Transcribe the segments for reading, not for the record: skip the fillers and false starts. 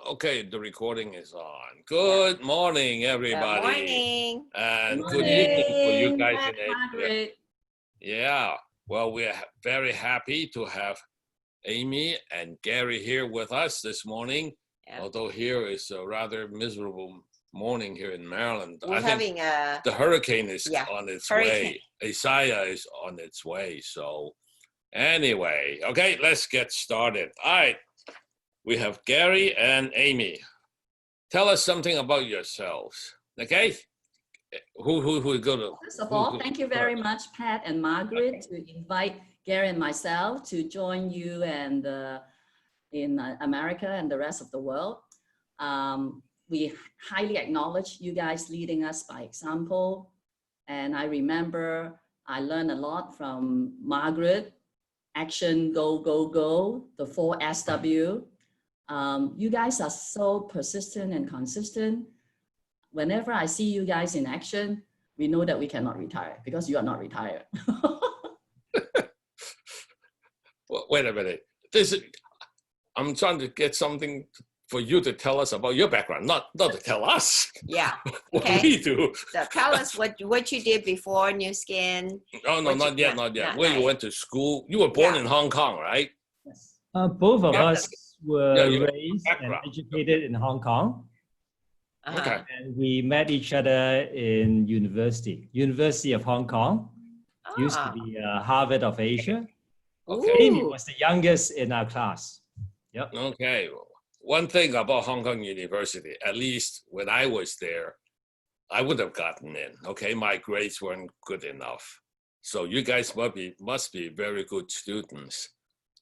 Okay, the recording is on. Good morning, everybody. Good morning. And Good good evening for you morning, guys Pat, in Asia. Margaret. Yeah, well, we're very happy to have Amy and Gary here with us this morning. Yeah. Although here is a rather miserable morning here in Maryland. We're I think having a the hurricane is Yeah, on its hurricane. way. Isaiah is on its way. So anyway, okay, let's get started. All right, we have Gary and Amy. Tell us something about yourselves, okay? Who go to? First of all, thank you very much, Pat and Margaret, to invite Gary and myself to join you and in America and the rest of the world. We highly acknowledge you guys leading us by example. And I remember I learned a lot from Margaret, action, go, go, go, the 4 SW. You guys are so persistent and consistent. Whenever I see you guys in action, we know that we cannot retire because you are not retired. Well, wait a minute. I'm trying to get something for you to tell us about your background, not to tell us Yeah. what Okay. we do. So tell us what you did before New Skin. Oh, no, What not you- yet, no, not yet. not- Where not you yet. went to school? You were born Yeah. in Hong Kong, right? Yes. Both of Yeah. us were Yeah, you got raised and background. educated in Hong Kong, Uh-huh. Okay. and we met each other in University of Hong Kong. Used to Ah. be Harvard of Asia. Okay. Amy Ooh. was the youngest in our class. Yep. Okay. One thing about Hong Kong University, at least when I was there, I would have gotten in. Okay, my grades weren't good enough, so you guys must be very good students.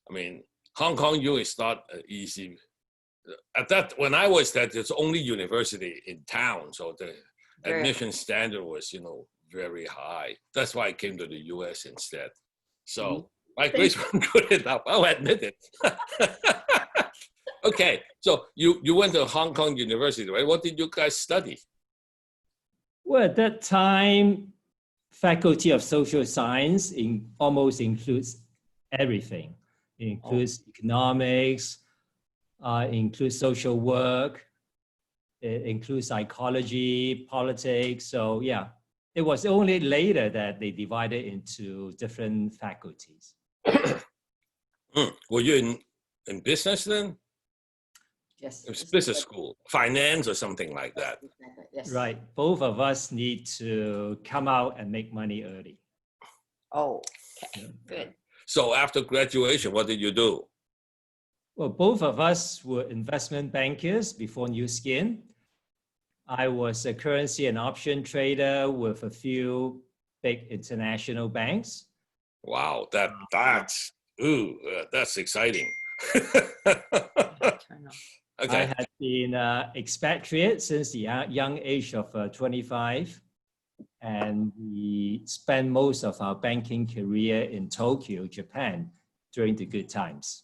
I mean, Hong Kong U is not easy. When I was there, there's only university in town, so the Very- admission standard was, very high. That's why I came to the U.S. instead. So my grades weren't good enough. I'll admit it. Okay, so you went to Hong Kong University, right? What did you guys study? Well, at that time, Faculty of Social Science almost includes everything. It includes economics, includes social work, it includes psychology, politics. So yeah, it was only later that they divided into different faculties. Were you in business then? Yes. It was business school, finance or something like that. Yes. Right, both of us need to come out and make money early. Oh, okay. Good. So after graduation, what did you do? Well, both of us were investment bankers before New Skin. I was a currency and option trader with a few big international banks. Wow, that's exciting. Turn off. I Okay. had been expatriate since the young age of 25, and we spent most of our banking career in Tokyo, Japan, during the good times.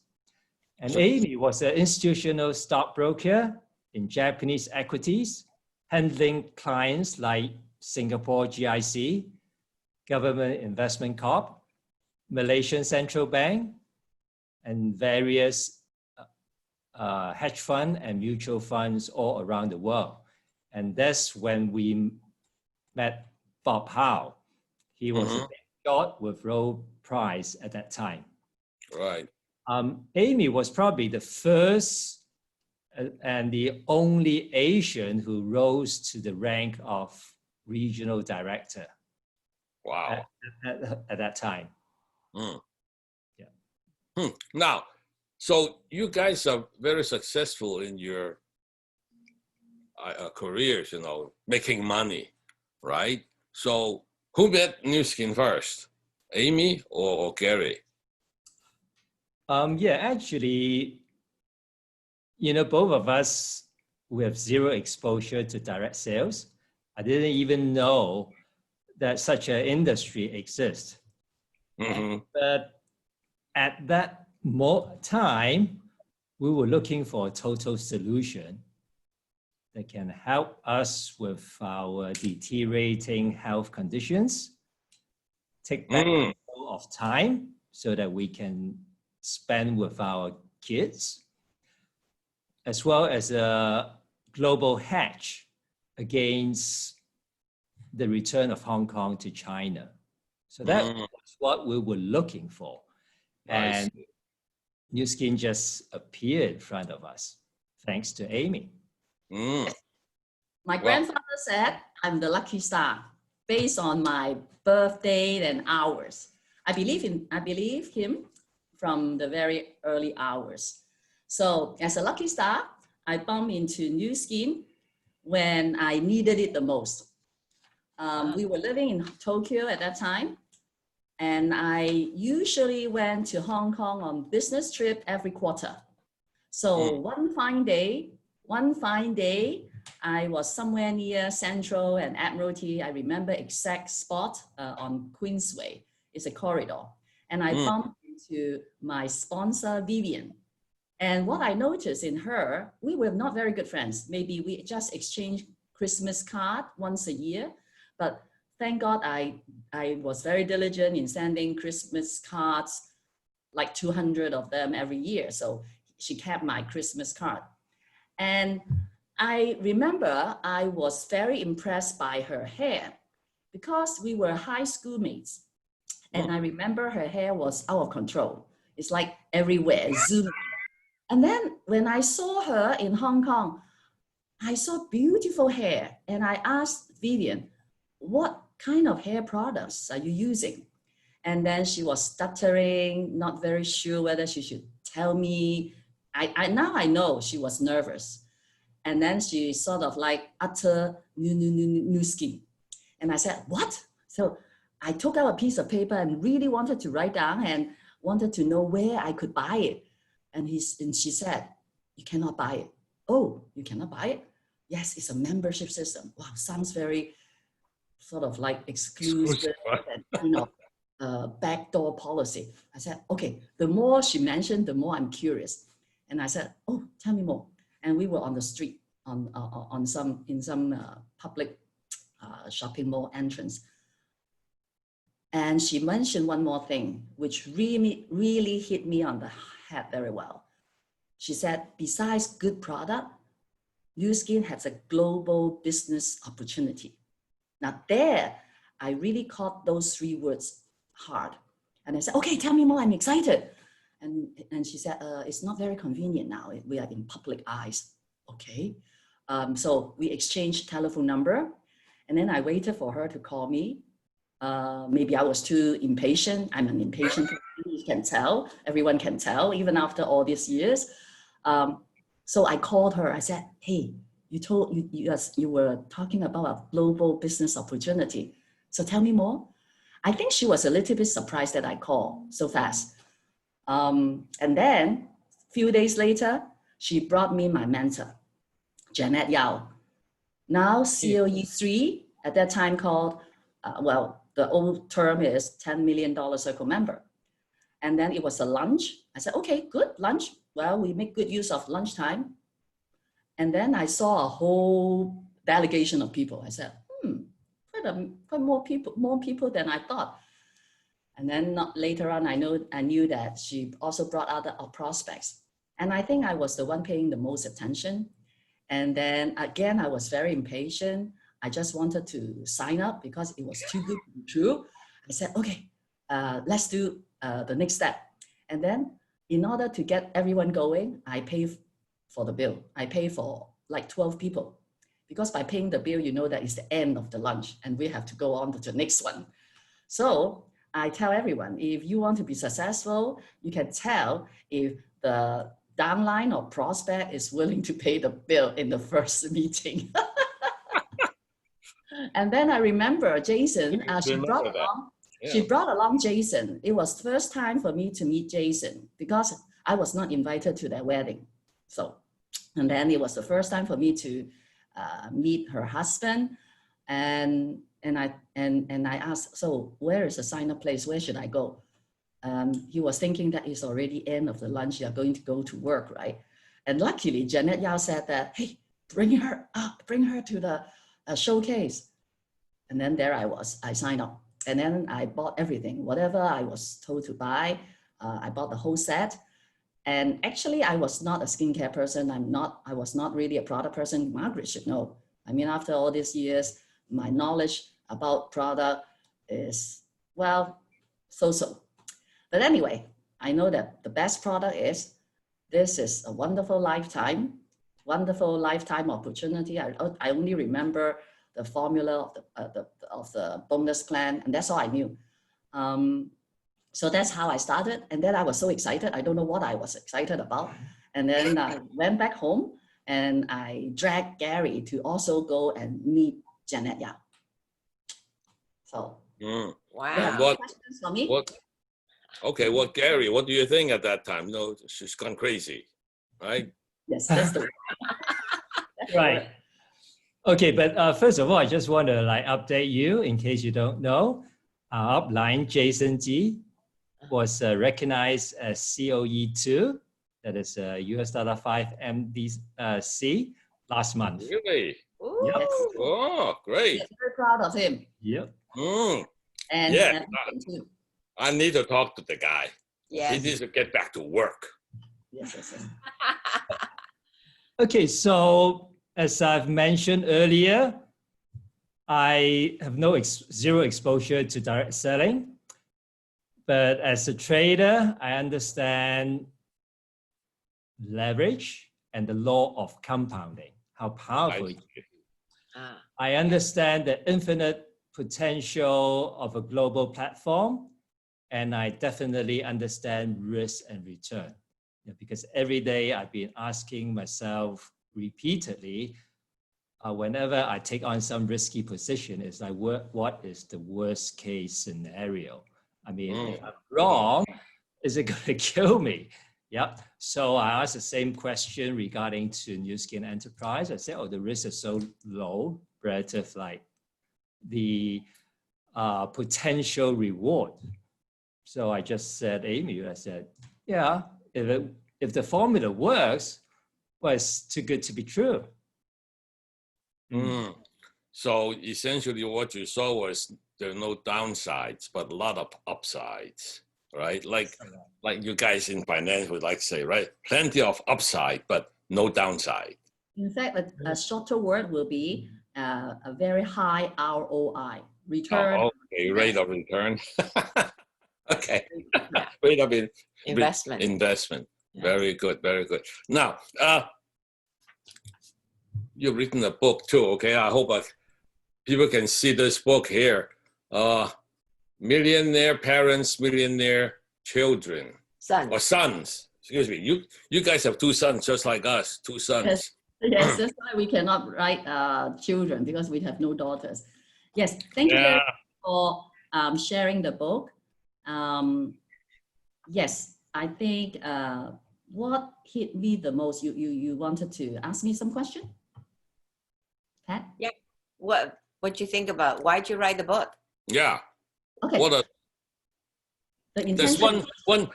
And Amy was an institutional stockbroker in Japanese equities, handling clients like Singapore GIC, Government Investment Corp, Malaysian Central Bank, and various hedge fund and mutual funds all around the world. And that's when we met Bob Howe. He was a big shot with low price at that time. Right. Amy was probably the first and the only Asian who rose to the rank of regional director Wow. at that time. Yeah. Now, so you guys are very successful in your careers, making money, right? So who met New Skin first, Amy or Gary? Yeah, actually, both of us, we have zero exposure to direct sales. I didn't even know that such an industry exists. Mm-hmm. But at that time, we were looking for a total solution that can help us with our deteriorating health conditions, take back control of time so that we can spend with our kids, as well as a global hedge against the return of Hong Kong to China. So that was what we were looking for. Nice. And Nu Skin just appeared in front of us, thanks to Amy. Mm. My Well- grandfather said I'm the lucky star based on my birth date and hours. I believe him from the very early hours. So as a lucky star, I bumped into Nu Skin when I needed it the most. We were living in Tokyo at that time, and I usually went to Hong Kong on business trip every quarter. So one fine day, I was somewhere near Central and Admiralty. I remember exact spot on Queensway. It's a corridor. And I bumped into my sponsor, Vivian. And what I noticed in her, we were not very good friends. Maybe we just exchanged Christmas card once a year. But thank God I was very diligent in sending Christmas cards, like 200 of them every year. So she kept my Christmas card. And I remember I was very impressed by her hair because we were high school mates. And I remember her hair was out of control. It's like everywhere, zooming. And then when I saw her in Hong Kong, I saw beautiful hair. And I asked Vivian, what kind of hair products are you using? And then she was stuttering, not very sure whether she should tell me. Now I know she was nervous. And then she sort of like utter Nu Skin. And I said, what? So I took out a piece of paper and really wanted to write down and wanted to know where I could buy it. And she said, you cannot buy it. Oh, you cannot buy it? Yes, it's a membership system. Wow, sounds very sort of like exclusive and kind of backdoor policy. I said, okay, the more she mentioned, the more I'm curious. And I said, oh, tell me more. And we were on the street in some public shopping mall entrance. And she mentioned one more thing, which really hit me on the head very well. She said, besides good product, Nu Skin has a global business opportunity. Now there, I really caught those three words hard. And I said, okay, tell me more, I'm excited. And she said, it's not very convenient now. We are in public eyes. Okay. So we exchanged telephone number, and then I waited for her to call me. Maybe I was too impatient. I'm an impatient person, you can tell. Everyone can tell, even after all these years. So I called her. I said, hey, you were talking about a global business opportunity. So tell me more. I think she was a little bit surprised that I called so fast. And then a few days later, she brought me my mentor, Janet Yao. Now COE3, at that time called, the old term is $10 million circle member. And then it was a lunch. I said, okay, good, lunch. Well, we make good use of lunchtime. And then I saw a whole delegation of people. I said, quite more people than I thought. And then later on, I knew that she also brought other prospects. And I think I was the one paying the most attention. And then again, I was very impatient. I just wanted to sign up because it was too good to be true. I said, okay, let's do the next step. And then in order to get everyone going, I pay for the bill. I pay for like 12 people. Because by paying the bill, you know that it's the end of the lunch and we have to go on to the next one. So I tell everyone, if you want to be successful, you can tell if the downline or prospect is willing to pay the bill in the first meeting. And then I remember Jason, she brought along Jason. It was the first time for me to meet Jason because I was not invited to their wedding. So, and then it was the first time for me to meet her husband. And I asked, so where is the sign-up place? Where should I go? He was thinking that it's already end of the lunch. You're going to go to work, right? And luckily, Janet Yao said that, hey, bring her to the showcase. And then there I was, I signed up. And then I bought everything, whatever I was told to buy. I bought the whole set. And actually, I was not a skincare person. I was not really a product person. Margaret should know. I mean, after all these years, my knowledge about product is, well, so-so. But anyway, I know that the best product is, this is a wonderful lifetime opportunity. I only remember the formula of the bonus plan, and that's all I knew. So that's how I started. And then I was so excited. I don't know what I was excited about. And then I went back home and I dragged Gary to also go and meet Janet Yao. So, Mm. Wow. yeah, What- questions for me? Okay, well, Gary, what do you think at that time? No, she's gone crazy, right? Yes, that's the that's the Right. word. Okay, but first of all, I just want to like update you in case you don't know. Our upline, Jason G, was recognized as COE2, that is $5 MDC last month. Really? Ooh. Yes. Oh, great. Yes, very proud of him. Yep. Mm. And, Yeah. and him too. I need to talk to the guy. He Yes. needs to get back to work. Yes, yes, yes. Okay, so as I've mentioned earlier, I have zero exposure to direct selling. But as a trader, I understand leverage and the law of compounding, how powerful it is. Ah, I understand the infinite potential of a global platform, and I definitely understand risk and return. Because every day I've been asking myself repeatedly, whenever I take on some risky position, is like, what is the worst case scenario? I mean, if I'm wrong, is it going to kill me? Yep. So I asked the same question regarding to Nu Skin Enterprise. I said, oh, the risk is so low relative like the potential reward. So I just said, Amy, I said, yeah, if the formula works, well, it's too good to be true. Mm. So essentially what you saw was there are no downsides, but a lot of upsides, right? Like you guys in finance would like to say, right? Plenty of upside, but no downside. In fact, a shorter word will be a very high ROI, return. Oh, okay, rate of return. Okay, Yeah. rate of investment. investment. Yeah. Very good, very good. Now, you've written a book too, okay? I hope people can see this book here. Millionaire Parents, Millionaire Children, Son. or sons. Excuse me. You guys have two sons just like us, two sons. Yes. Yes, that's why we cannot write children, because we have no daughters. Yes, thank you very Yeah. much for sharing the book. Yes, I think what hit me the most, you wanted to ask me some question? Pat? What you think about? Why'd you write the book? Yeah. Okay, What a the there's intention. one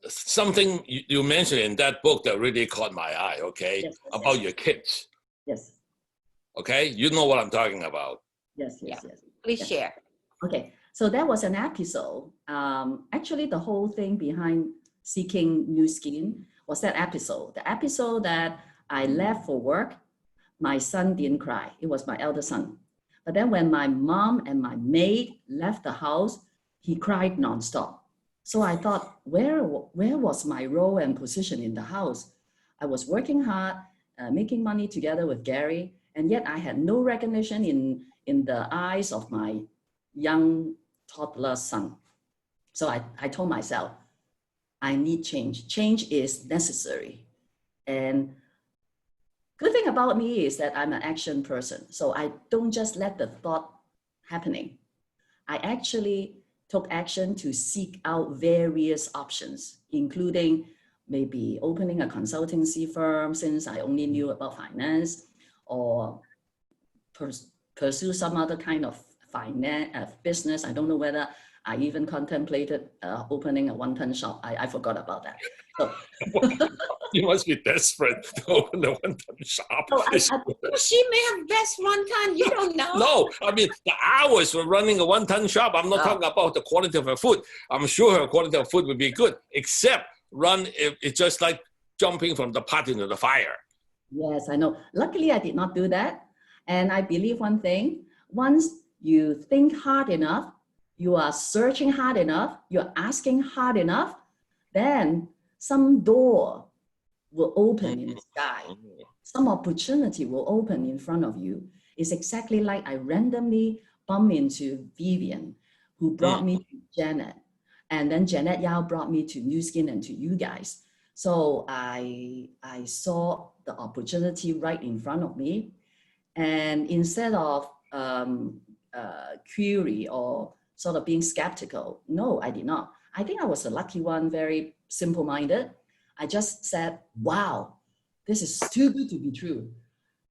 something you mentioned in that book that really caught my eye, okay? Yes, yes, About yes. your kids. Yes, Okay? You know what I'm talking about. yes, yes, yes. Please Yes. share. Okay, so that was an episode. Actually, the whole thing behind Seeking Nu Skin was that episode. The episode that I left for work, my son didn't cry. It was my elder son. But then when my mom and my maid left the house, he cried nonstop. So I thought, where was my role and position in the house? I was working hard, making money together with Gary, and yet I had no recognition in the eyes of my young toddler son. So I told myself, I need change. Change is necessary. And good thing about me is that I'm an action person. So I don't just let the thought happening. I actually took action to seek out various options, including maybe opening a consultancy firm since I only knew about finance, or pursue some other kind of finance business. I don't know whether I even contemplated opening a one-ton shop. I forgot about that. So, You must be desperate to open a one-ton shop. so Well, she may have best one time. You don't know. No, I mean, the hours for running a one-ton shop, I'm not Oh. talking about the quality of her food. I'm sure her quality of food would be good, except run, it's just like jumping from the pot into the fire. Yes, I know. Luckily, I did not do that. And I believe one thing, once you think hard enough, you are searching hard enough, you're asking hard enough, then some door will open in the sky. Some opportunity will open in front of you. It's exactly like I randomly bumped into Vivian, who brought me to Janet. And then Janet Yao brought me to Nu Skin and to you guys. So I saw the opportunity right in front of me. And instead of query or sort of being skeptical, no, I did not. I think I was the lucky one, very simple-minded. I just said, wow, this is too good to be true.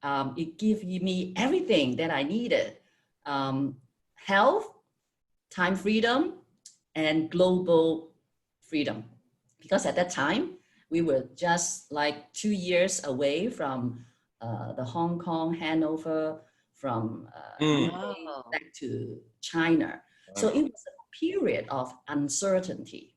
It gave me everything that I needed. Health, time freedom, and global freedom. Because at that time, we were just like 2 years away from the Hong Kong handover from back to China. So it was a period of uncertainty.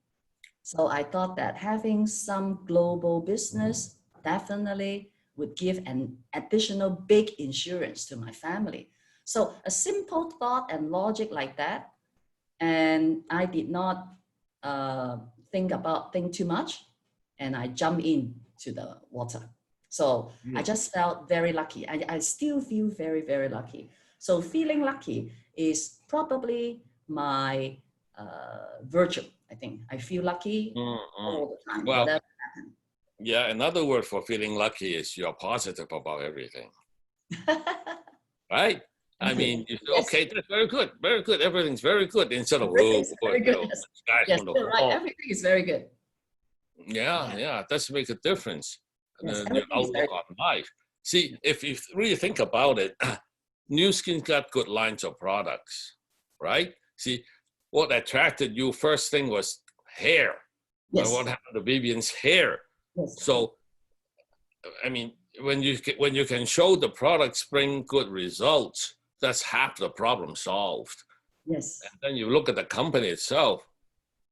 So I thought that having some global business definitely would give an additional big insurance to my family. So a simple thought and logic like that. And I did not think too much. And I jumped into the water. So I just felt very lucky. I still feel very, very lucky. So feeling lucky is probably my virtue, I think. I feel lucky all the time. Well, yeah, another word for feeling lucky is you're positive about everything. Right? I mean, you say, okay, that's very good, very good. Everything's very good. Instead of, very good. Yes, on the you're right. Everything is very good. Yeah, that's make a difference. Yes, The outlook on life. See, if you really think about it, Nu Skin's got good lines of products, right? See, what attracted you first thing was hair. Yes. What happened to Vivian's hair? Yes. So, I mean, when you can show the products bring good results, that's half the problem solved. Yes. And then you look at the company itself,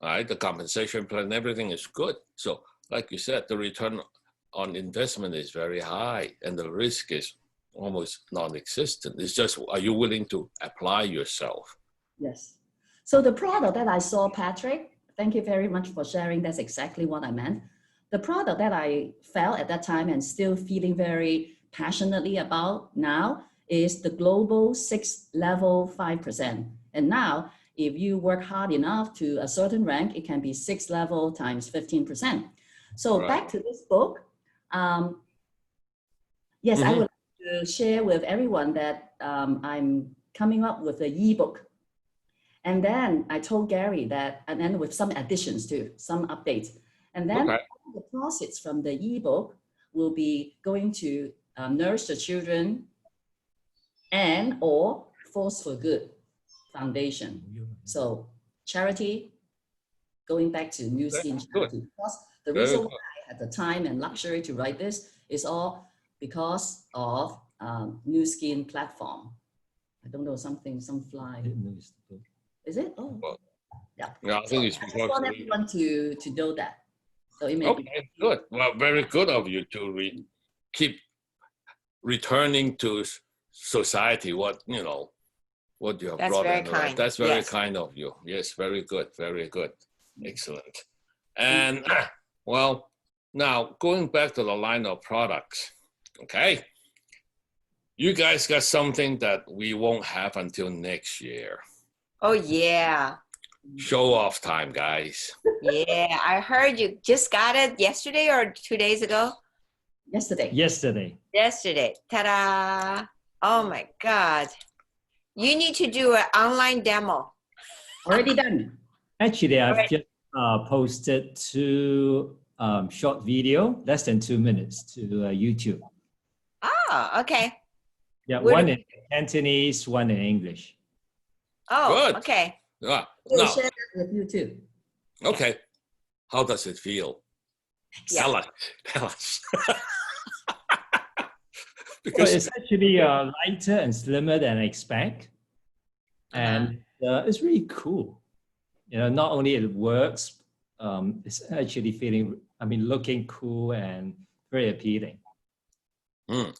right? The compensation plan, everything is good. So, like you said, the return on investment is very high, and the risk is almost non-existent. It's just, are you willing to apply yourself? Yes. So the product that I saw, Patrick, thank you very much for sharing. That's exactly what I meant. The product that I felt at that time and still feeling very passionately about now is the Global 6 Level 5%. And now, if you work hard enough to a certain rank, it can be 6 level times 15%. So back to this book. Yes, I would like to share with everyone that I'm coming up with an ebook. And then I told Gary that, and then with some additions too, some updates. And then the profits from the ebook will be going to Nourish the Children and or Force for Good Foundation. So charity, going back to Nu Skin charity. Because the reason why I had the time and luxury to write this is all because of Nu Skin platform. I don't know, some fly. Is it? Oh, yeah. I think it's I just want everyone to know that. So it may okay, good. Well, very good of you to keep returning to society what you have That's brought very in. kind. That's very Yes. kind of you. Yes, very good, very good. Excellent. And well, now going back to the line of products, okay? You guys got something that we won't have until next year. Oh, yeah. Show off time, guys. Yeah. I heard you just got it yesterday or 2 days ago? Yesterday. Yesterday. Ta-da. Oh, my God. You need to do an online demo. Already done. Actually, I've just posted 2 short video, less than 2 minutes, to YouTube. Oh, okay. Yeah, Where one do- in Cantonese, one in English. Oh, Good. okay. Yeah. We'll Now, share that with you too. okay. How does it feel? Yeah. Tell us. Well, Because it's actually lighter and slimmer than I expect. And it's really cool. Not only it works it's actually feeling, I mean, looking cool and very appealing.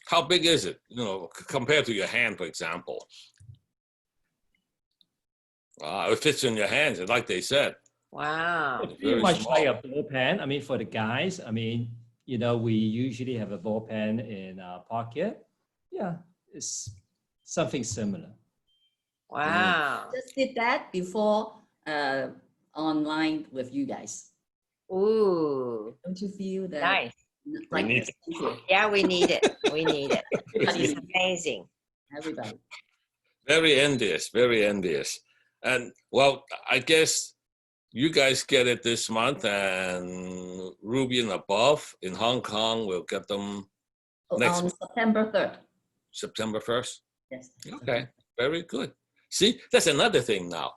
How big is it? You know, compared to your hand, for example. It fits in your hands, like they said. Wow. It's pretty Very much small. like a ball pen. I mean, for the guys, I mean, you know, we usually have a ball pen in our pocket. Yeah, it's something similar. Wow. Just did that before online with you guys. Ooh, Don't you feel that? nice. Like need essential? Yeah, we need it. We need it. It's Everybody, amazing. everybody. Very envious, very envious. And well, I guess you guys get it this month, and Ruby and above in Hong Kong will get them Next On month. September 3rd. September 1st. Yes. Okay, very good. See, that's another thing now.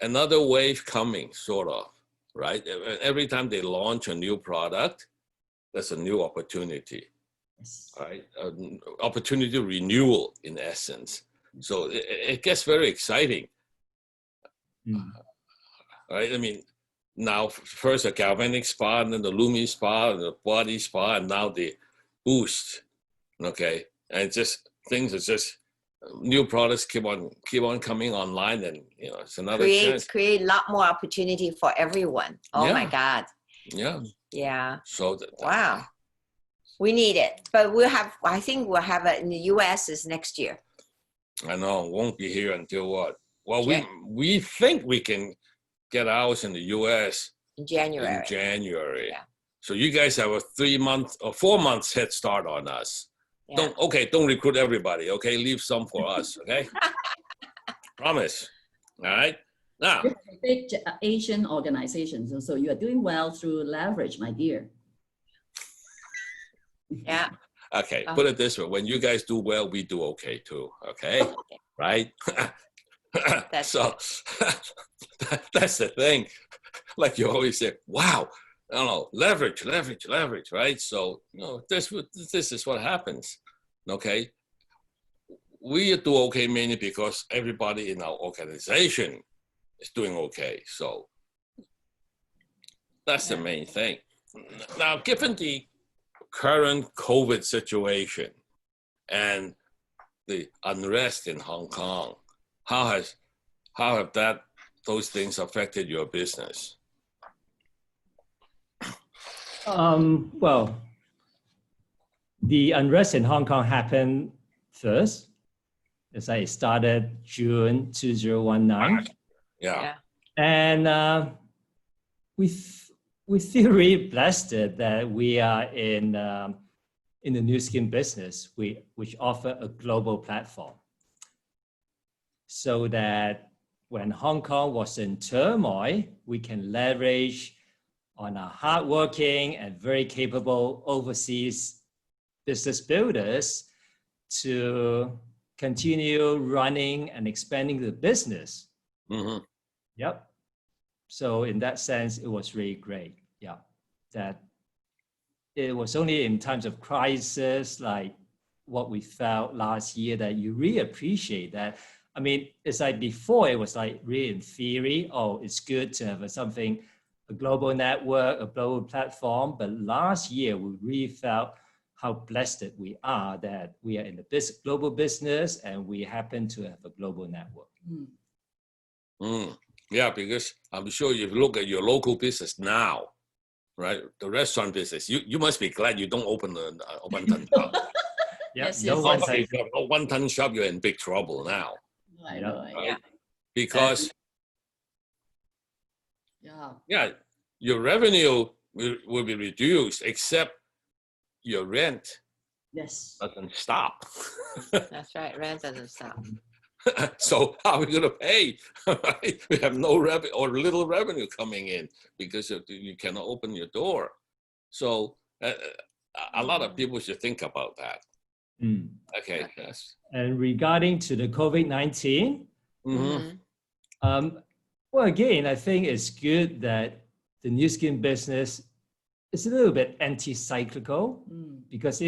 Another wave coming, sort of, right? Every time they launch a new product, that's a new opportunity, Yes. right? Opportunity renewal, in essence. So it gets very exciting, right? I mean, now first a galvanic spa, and then the Lumi spa, and the body spa, and now the Boost. Okay, and just things are just new products keep on coming online, and you know it's another chance. Create a lot more opportunity for everyone. Oh my Yeah. God. Yeah. Yeah. So Wow. We need it. But I think we'll have it in the US is next year. I know won't be here until what? Well, Yeah. we think we can get ours in the U.S. In January. in January. Yeah. So you guys have a 3 month or 4 months head start on us. Yeah. Don't recruit everybody. Okay, leave some for us. Okay, promise. All right. Now, This is a big Asian organization, so you are doing well through leverage, my dear. Yeah. okay, put it this way: when you guys do well, we do okay too. Okay, right? That's so that's the thing. Like you always say, wow. I don't know, leverage, right? So, you know, this is what happens, okay? We do okay mainly because everybody in our organization is doing okay. So that's the main thing. Now, given the current COVID situation and the unrest in Hong Kong, how have those things affected your business? Well, the unrest in Hong Kong happened first, as I started June 2019. Yeah. And we feel really blessed that we are in the Nu Skin business, which offer a global platform. So that when Hong Kong was in turmoil, we can leverage on our hardworking and very capable overseas business builders to continue running and expanding the business. Mm-hmm. Yep. So in that sense, it was really great. Yeah. That it was only in times of crisis, like what we felt last year, that you really appreciate that. I mean, it's like before, it was like really in theory, oh, it's good to have a global network, a global platform. But last year, we really felt how blessed we are that we are in the global business and we happen to have a global network. Yeah, because I'm sure if you look at your local business now, right, the restaurant business, you must be glad you don't open a one-ton shop. Yeah, Yes, no yes, one yes. says- If you have a one-ton shop, you're in big trouble now. I know. Right? Because Yeah. your revenue will be reduced, except your rent Yes. doesn't stop. That's right. Rent doesn't stop. So how are we going to pay? Right? We have no revenue or little revenue coming in because you cannot open your door. So a lot of people should think about that. Mm. Okay. Yes. And regarding to the COVID-19, Mm-hmm. well, again, I think it's good that the Nu Skin business is a little bit anti-cyclical because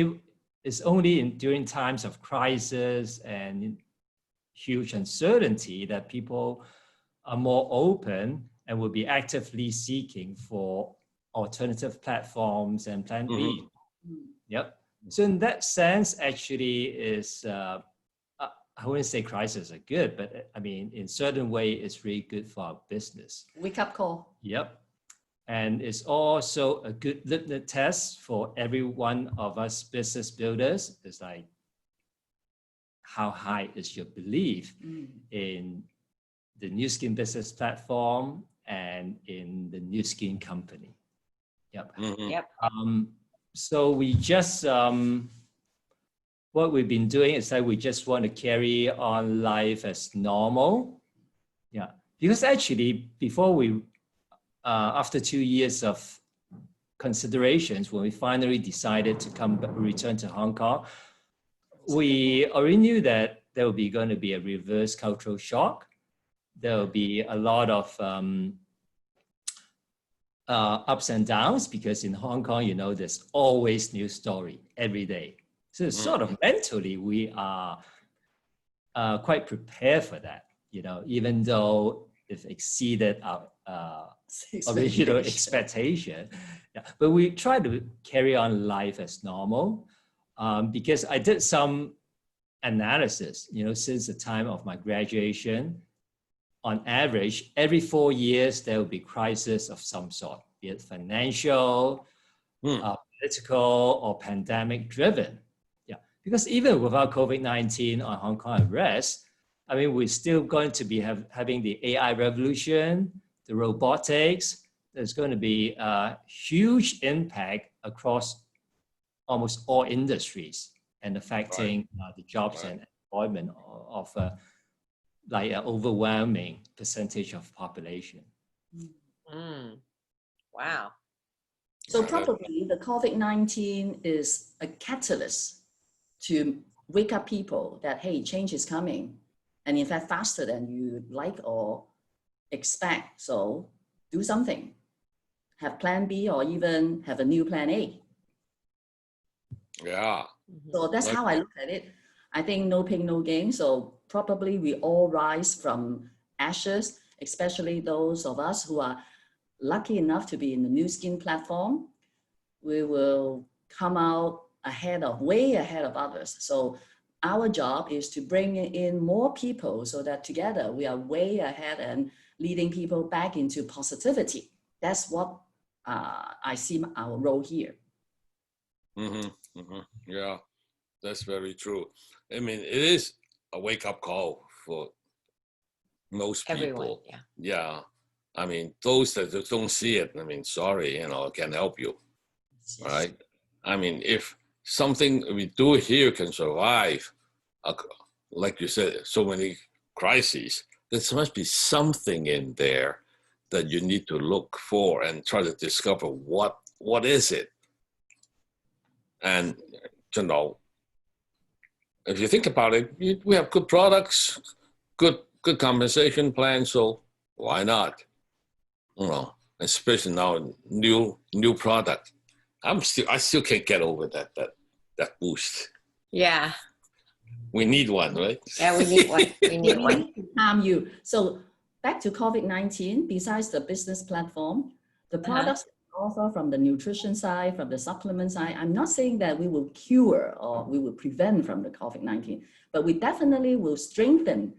it's only during times of crisis and huge uncertainty that people are more open and will be actively seeking for alternative platforms and Plan B. Yep. So in that sense, actually is, I wouldn't say crises are good, but I mean, in certain way, it's really good for our business. Wake up call. Yep. And it's also a good litmus test for every one of us business builders. It's like, how high is your belief in the Nu Skin business platform and in the Nu Skin company? Yep. Yep. So we just, what we've been doing is that we just want to carry on life as normal. Yeah. Because actually, before we, after 2 years of considerations, when we finally decided to return to Hong Kong, we already knew that there will be going to be a reverse cultural shock. There will be a lot of ups and downs, because in Hong Kong, you know, there's always new story every day. So sort of mentally, we are quite prepared for that, you know, even though it exceeded our original expectation. Yeah. But we try to carry on life as normal, because I did some analysis, you know, since the time of my graduation. On average, every 4 years, there will be crisis of some sort, be it financial, political, or pandemic driven. Yeah, because even without COVID-19 or Hong Kong arrest, I mean, we're still going to be having the AI revolution, the robotics. There's going to be a huge impact across almost all industries and affecting the jobs and employment of like an overwhelming percentage of population. Wow. So probably the COVID-19 is a catalyst to wake up people that, hey, change is coming. And in fact, faster than you like or expect. So do something. Have Plan B or even have a new Plan A. Yeah. So that's how I look at it. I think no pain, no gain. So probably we all rise from ashes, especially those of us who are lucky enough to be in the Nu Skin platform. We will come out way ahead of others. So our job is to bring in more people so that together we are way ahead and leading people back into positivity. That's what I see our role here. Yeah, that's very true. I mean, it is a wake-up call for most people. Everyone, yeah. Yeah. I mean, those that don't see it, I mean, sorry, you know, I can't help you, Yes. right? I mean, if something we do here can survive, like you said, so many crises, there must be something in there that you need to look for and try to discover what is it. And, you know, if you think about it, we have good products, good compensation plans, so why not? You know, especially now, new product. I still can't get over that boost. Yeah. We need one, right? Yeah, we need one. We need one. To calm you. So back to COVID-19, besides the business platform, the products offer from the nutrition side, from the supplement side, I'm not saying that we will cure or we will prevent from the COVID-19, but we definitely will strengthen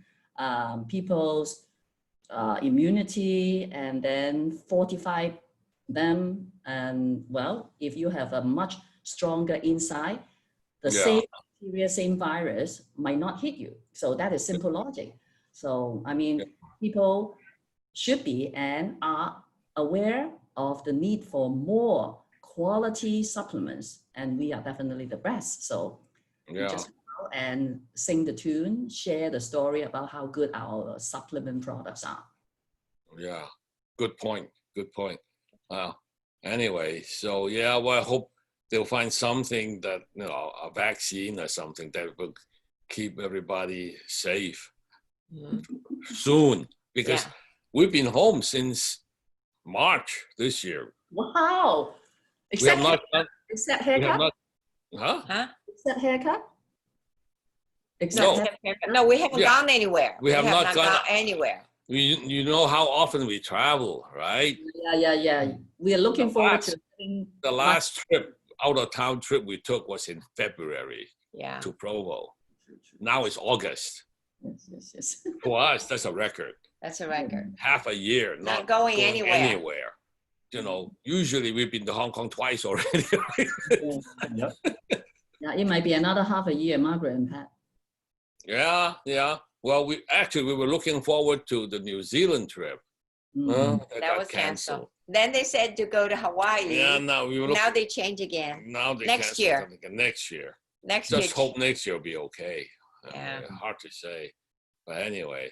people's immunity and then fortify them. And well, if you have a much stronger inside, the same bacteria, same virus might not hit you. So that is simple logic. So, I mean, people should be and are aware of the need for more quality supplements, and we are definitely the best. So we just go and sing the tune, share the story about how good our supplement products are. Yeah, good point. Good point. Anyway, so yeah, well, I hope they'll find something that, you know, a vaccine or something that will keep everybody safe soon, because we've been home since March this year. Wow. Except haircut? Except haircut? No, we haven't gone anywhere. We have not gone anywhere. you know how often we travel, right? Yeah. We are looking The forward last- to having The last trip, out of town trip we took was in February Yeah. to Provo. Now it's August. Yes. For us, that's a record. That's a record. Half a year, Not not going anywhere. You know, usually we've been to Hong Kong twice already. Yep. Yeah, it might be another half a year, Margaret and Pat. Yeah. Well, we were looking forward to the New Zealand trip. Mm. That That got was canceled. Then they said to go to Hawaii. Yeah, no, we were Now looking. they change again. Now they Next canceled year. it again. Next year. Next year. Just hope next year will be okay. Yeah. Hard to say, but anyway.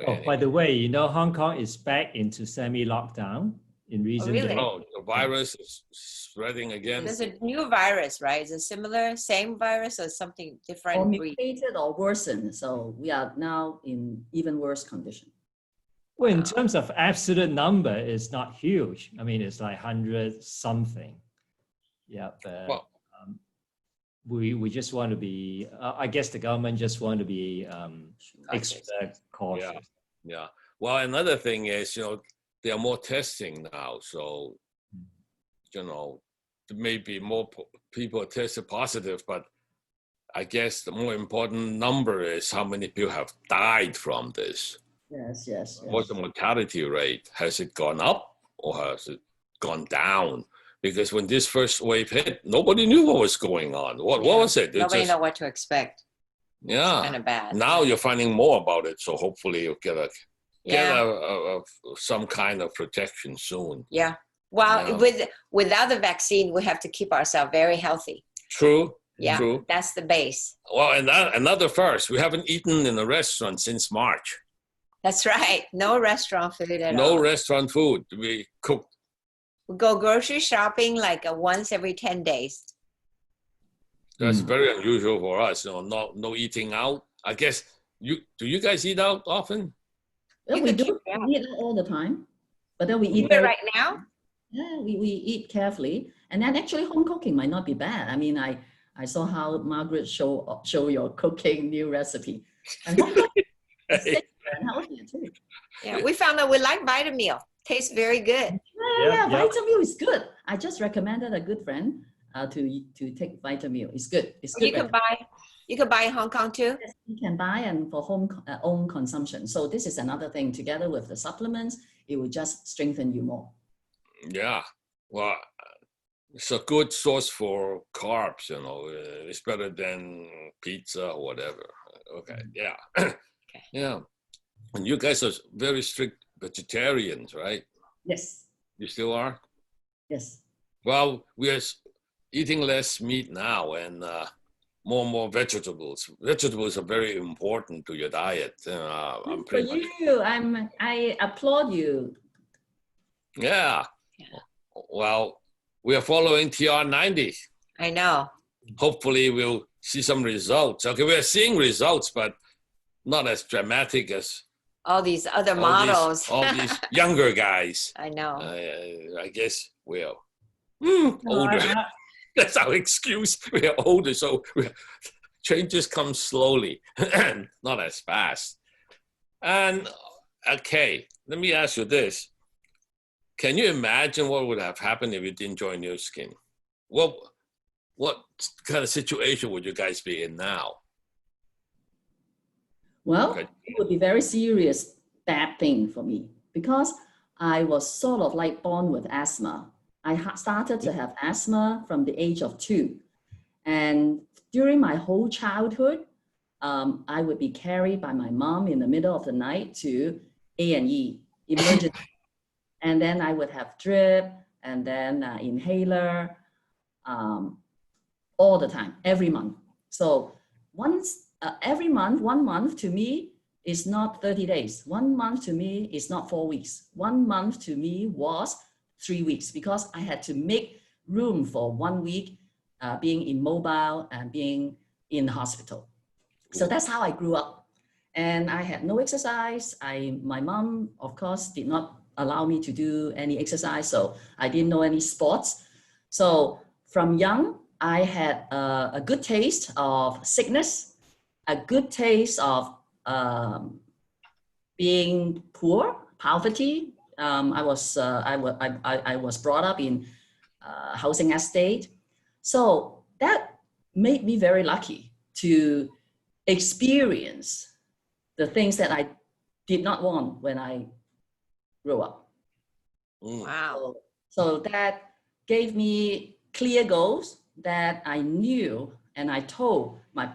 Oh, by the way, you know, Hong Kong is back into semi-lockdown in recent really? days. Oh, the virus is spreading again. There's a new virus, right? Is it similar, same virus, or something Or different? mutated or worsened. So we are now in even worse condition. Well, in Wow. terms of absolute number, it's not huge. I mean, it's like 100 something. Yeah, but Well- we just want to be, I guess the government just want to be Cautious. extra cautious. Yeah. Well, another thing is, you know, there are more testing now, so you know, there may be more people tested positive, but I guess the more important number is how many people have died from this. Yes. What's the mortality rate? Has it gone up or has it gone down? Because when this first wave hit, nobody knew what was going on. What Yeah. was it? It Nobody just- know what to expect. yeah. Kind of bad. Now you're finding more about it, so hopefully you'll get Yeah. some kind of protection soon. Yeah. Well, Yeah. without the vaccine, we have to keep ourselves very healthy. True. Yeah. True. That's the base. Well, and another first, we haven't eaten in a restaurant since March. That's right. No restaurant food at No all. restaurant food. We cooked. We go grocery shopping like once every 10 days. That's very unusual for us. You know, no eating out. I guess do you guys eat out often? Well, You we could do keep it up. eat all the time, but then we You eat do it very, right now? yeah, we eat carefully. And then actually home cooking might not be bad. I mean, I saw how Margaret show your cooking new recipe. And home cooking is safer and healthier too. Yeah. We found that we like Vitamil. Tastes very good. Yeah, yeah. Vitamil is good. I just recommended a good friend to take Vitamil. It's good. It's good. You can buy in Hong Kong too. Yes, you can buy and for home own consumption. So this is another thing. Together with the supplements, it will just strengthen you more. Yeah. Well, it's a good source for carbs. You know, it's better than pizza or whatever. Okay. Yeah. Yeah. And you guys are very strict vegetarians, right? Yes. You still are? Yes. Well, we are eating less meat now and more and more vegetables. Vegetables are very important to your diet. I'm For pretty much, you, I applaud you. yeah. Yeah. Well, we are following TR90. I know. Hopefully, we'll see some results. Okay, we are seeing results, but not as dramatic as All these other all models. all these younger guys. I know. I guess we're older. That's our excuse. We are older, so changes come slowly, not as fast. And okay, let me ask you this. Can you imagine what would have happened if you didn't join New Skin? What kind of situation would you guys be in now? Well, Okay. it would be very serious, bad thing for me because I was sort of like born with asthma. I started to have asthma from the age of 2. And during my whole childhood, I would be carried by my mom in the middle of the night to A&E, emergency. And then I would have drip and then inhaler all the time, every month. So every month, 1 month to me is not 30 days. 1 month to me is not 4 weeks. 1 month to me was 3 weeks because I had to make room for 1 week being immobile and being in the hospital. So that's how I grew up. And I had no exercise. My mom, of course, did not allow me to do any exercise. So I didn't know any sports. So from young, I had a good taste of sickness, a good taste of being poor, poverty. I was brought up in housing estate. So that made me very lucky to experience the things that I did not want when I grew up. Wow. So that gave me clear goals that I knew, and I told my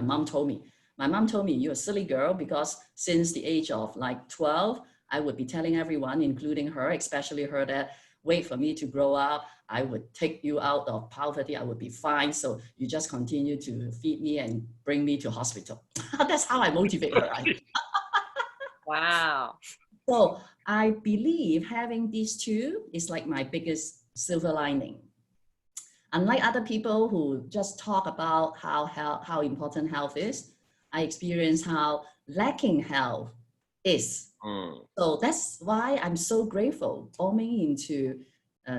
mom told me, you're a silly girl, because since the age of like 12, I would be telling everyone, including her, especially her, that wait for me to grow up. I would take you out of poverty. I would be fine. So you just continue to feed me and bring me to hospital. That's how I motivate her. Wow. So I believe having these two is like my biggest silver lining. Unlike other people who just talk about how important health is, I experience how lacking health is. So that's why I'm so grateful forming into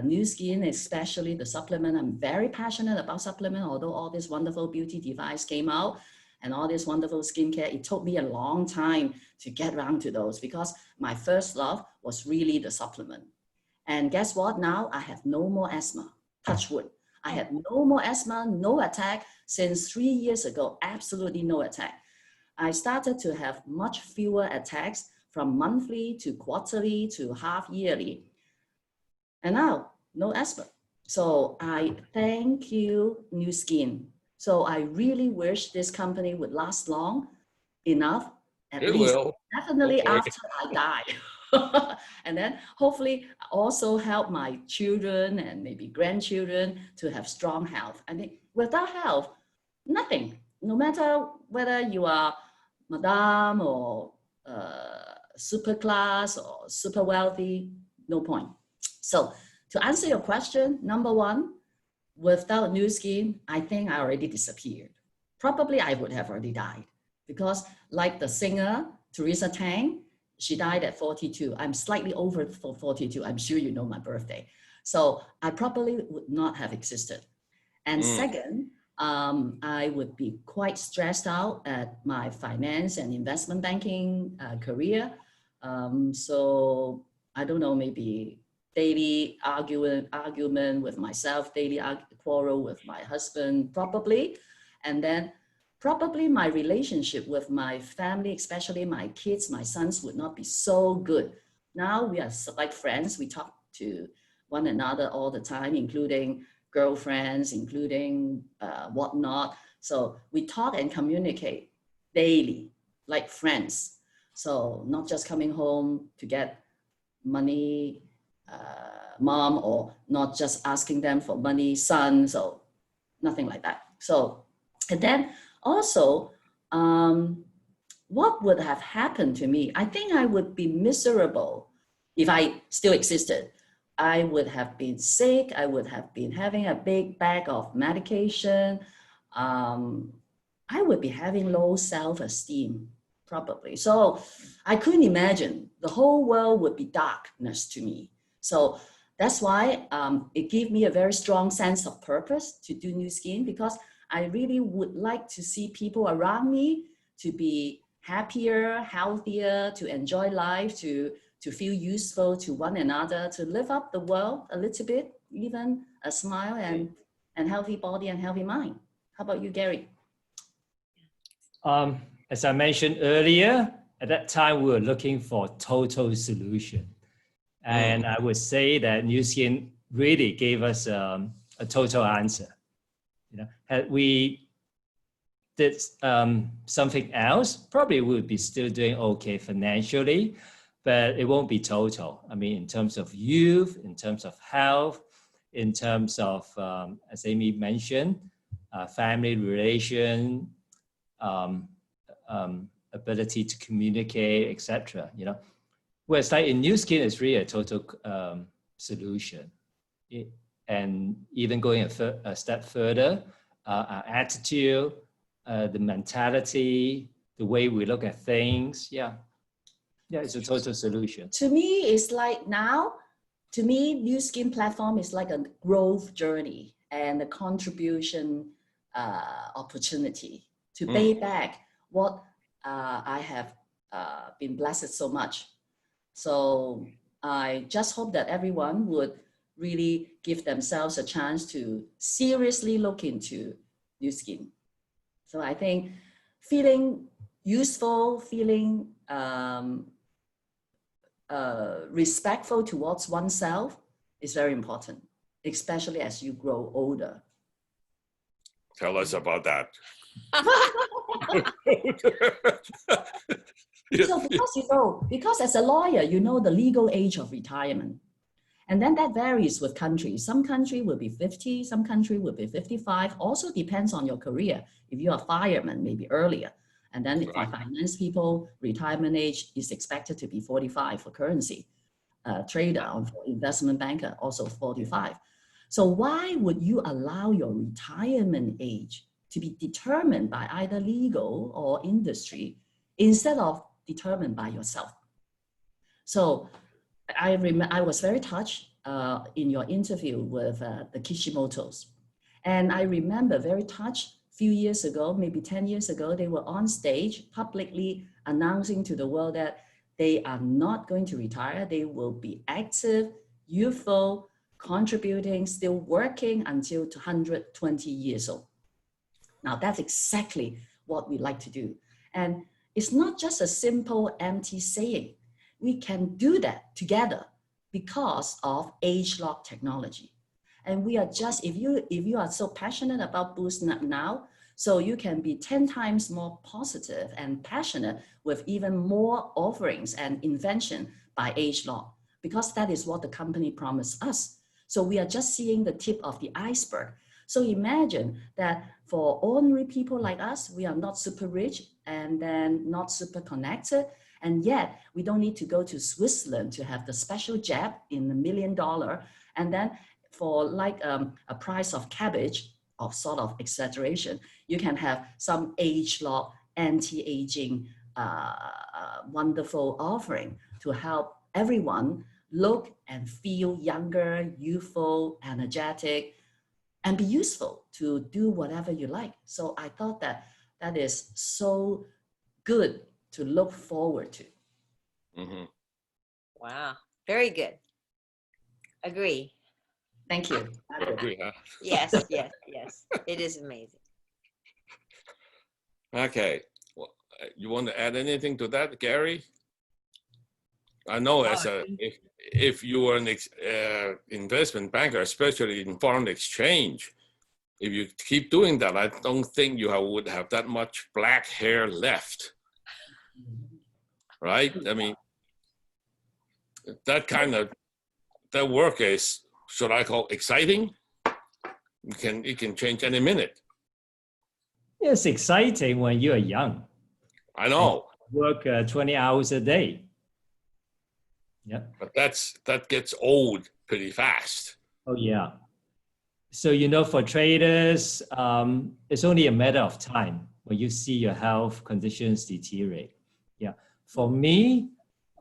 Nu Skin, especially the supplement. I'm very passionate about supplement, although all this wonderful beauty device came out and all this wonderful skincare, it took me a long time to get around to those, because my first love was really the supplement. And guess what? Now I have no more asthma, touch wood. I had no more asthma, no attack since 3 years ago, absolutely no attack. I started to have much fewer attacks from monthly to quarterly to half yearly. And now, no asthma. So I thank you, Nu Skin. So I really wish this company would last long enough, at It least will. definitely Okay. after I die. And then hopefully also help my children and maybe grandchildren to have strong health. I think without health, nothing. No matter whether you are madame or super class or super wealthy, no point. So to answer your question, number one, without Nu Skin, I think I already disappeared. Probably I would have already died, because like the singer, Teresa Tang, she died at 42. I'm slightly over 42. I'm sure you know my birthday. So I probably would not have existed. And second, I would be quite stressed out at my finance and investment banking career. So I don't know, maybe daily argument with myself, daily quarrel with my husband, probably. And then probably my relationship with my family, especially my kids, my sons, would not be so good. Now we are like friends. We talk to one another all the time, including girlfriends, including whatnot. So we talk and communicate daily, like friends. So not just coming home to get money, mom, or not just asking them for money, son, so nothing like that. So, and then also, what would have happened to me? I think I would be miserable if I still existed. I would have been sick. I would have been having a big bag of medication. I would be having low self-esteem, probably. So I couldn't imagine. The whole world would be darkness to me. So that's why it gave me a very strong sense of purpose to do Nu Skin, because I really would like to see people around me to be happier, healthier, to enjoy life, to feel useful to one another, to live up the world a little bit, even a smile and healthy body and healthy mind. How about you, Gary? As I mentioned earlier, at that time we were looking for total solution. And I would say that Nu Skin really gave us a total answer. You know, had we did something else, probably we would be still doing okay financially, but it won't be total. I mean, in terms of youth, in terms of health, in terms of, as Amy mentioned, family relation, ability to communicate, etc. You know, whereas like in Nu Skin, it's really a total solution. And even going a step further, our attitude, the mentality, the way we look at things, yeah, it's a total solution. To me, it's like now, to me, Nu Skin platform is like a growth journey and a contribution opportunity to pay back what I have been blessed so much. So I just hope that everyone would really give themselves a chance to seriously look into Nu Skin. So I think feeling useful, feeling respectful towards oneself is very important, especially as you grow older. Tell us about that. So because as a lawyer, you know the legal age of retirement. And then that varies with countries. Some country will be 50, some country will be 55. Also depends on your career. If you're a fireman, maybe earlier. And then for finance people, retirement age is expected to be 45 for currency. Trader or for investment banker, also 45. So why would you allow your retirement age to be determined by either legal or industry instead of determined by yourself? So I was very touched in your interview with the Kishimotos. And I remember very touched a few years ago, maybe 10 years ago, they were on stage publicly announcing to the world that they are not going to retire. They will be active, youthful, contributing, still working until 120 years old. Now that's exactly what we like to do. And it's not just a simple empty saying. We can do that together because of age-lock technology. And we are just, if you are so passionate about Boost now, so you can be 10 times more positive and passionate with even more offerings and invention by age-lock, because that is what the company promised us. So we are just seeing the tip of the iceberg. So imagine that for ordinary people like us, we are not super rich and then not super connected. And yet we don't need to go to Switzerland to have the special jab in $1 million. And then for like a price of cabbage, of sort of exaggeration, you can have some age-lock, anti-aging, wonderful offering to help everyone look and feel younger, youthful, energetic, and be useful to do whatever you like. So I thought that that is so good to look forward to. Mm-hmm. Wow. Very good. Agree. Thank you. You agree, huh? Yes, yes, yes. It is amazing. Okay. Well, you want to add anything to that, Gary? I know as a if you were an investment banker, especially in foreign exchange, if you keep doing that, I don't think you would have that much black hair left, right? I mean, that kind of that work is, should I call exciting? It can change any minute. It's exciting when you are young. I know. Work 20 hours a day. Yeah. But that gets old pretty fast. Oh, yeah. So, you know, for traders, it's only a matter of time when you see your health conditions deteriorate. Yeah. For me,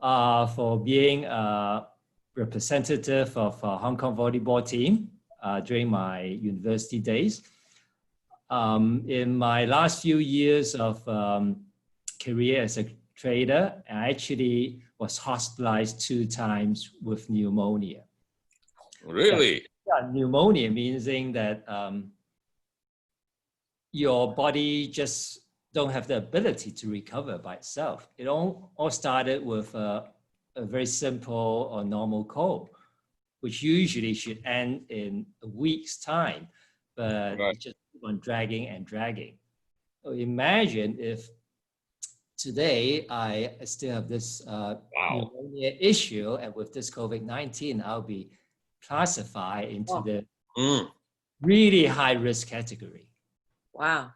for being a representative of a Hong Kong volleyball team during my university days, in my last few years of career as a trader, I actually was hospitalized 2 times with pneumonia. Really? Yeah, pneumonia meaning that your body just don't have the ability to recover by itself. It all started with a very simple or normal cold, which usually should end in a week's time, but it just keep on dragging and dragging. So imagine if today I still have this pneumonia issue, and with this COVID-19, I'll be classified into the really high risk category. Wow.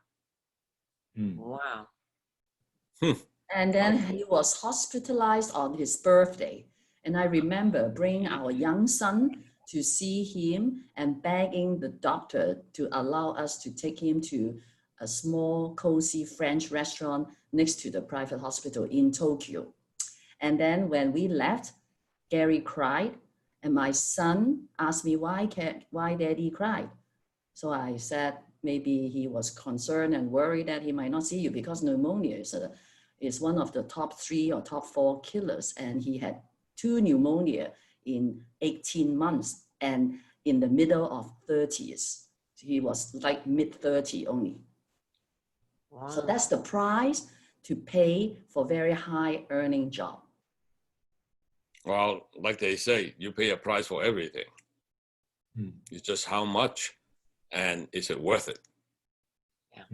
Wow. And then he was hospitalized on his birthday. And I remember bringing our young son to see him and begging the doctor to allow us to take him to a small, cozy French restaurant next to the private hospital in Tokyo. And then when we left, Gary cried, and my son asked me why Daddy cried. So I said maybe he was concerned and worried that he might not see you because pneumonia is is one of the top 3 or top 4 killers, and he had 2 pneumonia in 18 months and in the middle of 30s. He was like mid-30 only. Wow. So that's the price to pay for very high earning job. Well, like they say, you pay a price for everything. Hmm. It's just how much, and is it worth it?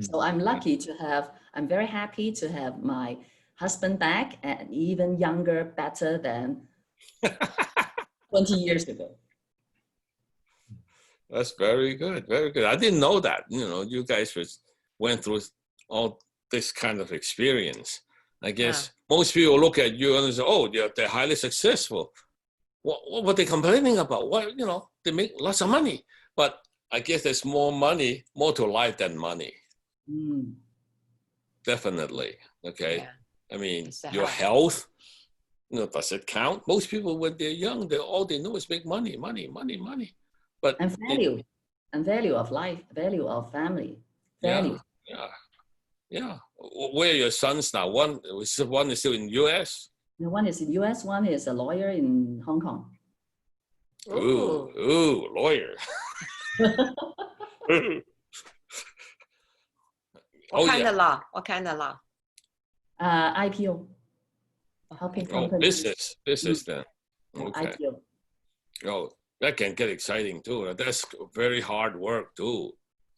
So I'm lucky to have, I'm very happy to have my husband back and even younger, better than 20 years ago. That's very good, very good. I didn't know that. You know, you guys went through all this kind of experience. I guess most people look at you and say, "Oh, they're highly successful. What were they complaining about? What, you know, they make lots of money." But I guess there's more money, more to life than money. Mm. Definitely. Okay. Yeah. I mean, It's the your health. health. You know, does it count? Most people, when they're young, all they know is make money, money, money, money. But And value, and value of life, value of family, value. Yeah. Where are your sons now? One is still in U.S. One is in US, one is a lawyer in Hong Kong. Ooh, lawyer. What kind of law? What kind of law? IPO, helping companies. Business then. Yeah, Okay. IPO. Oh, that can get exciting too. That's very hard work too.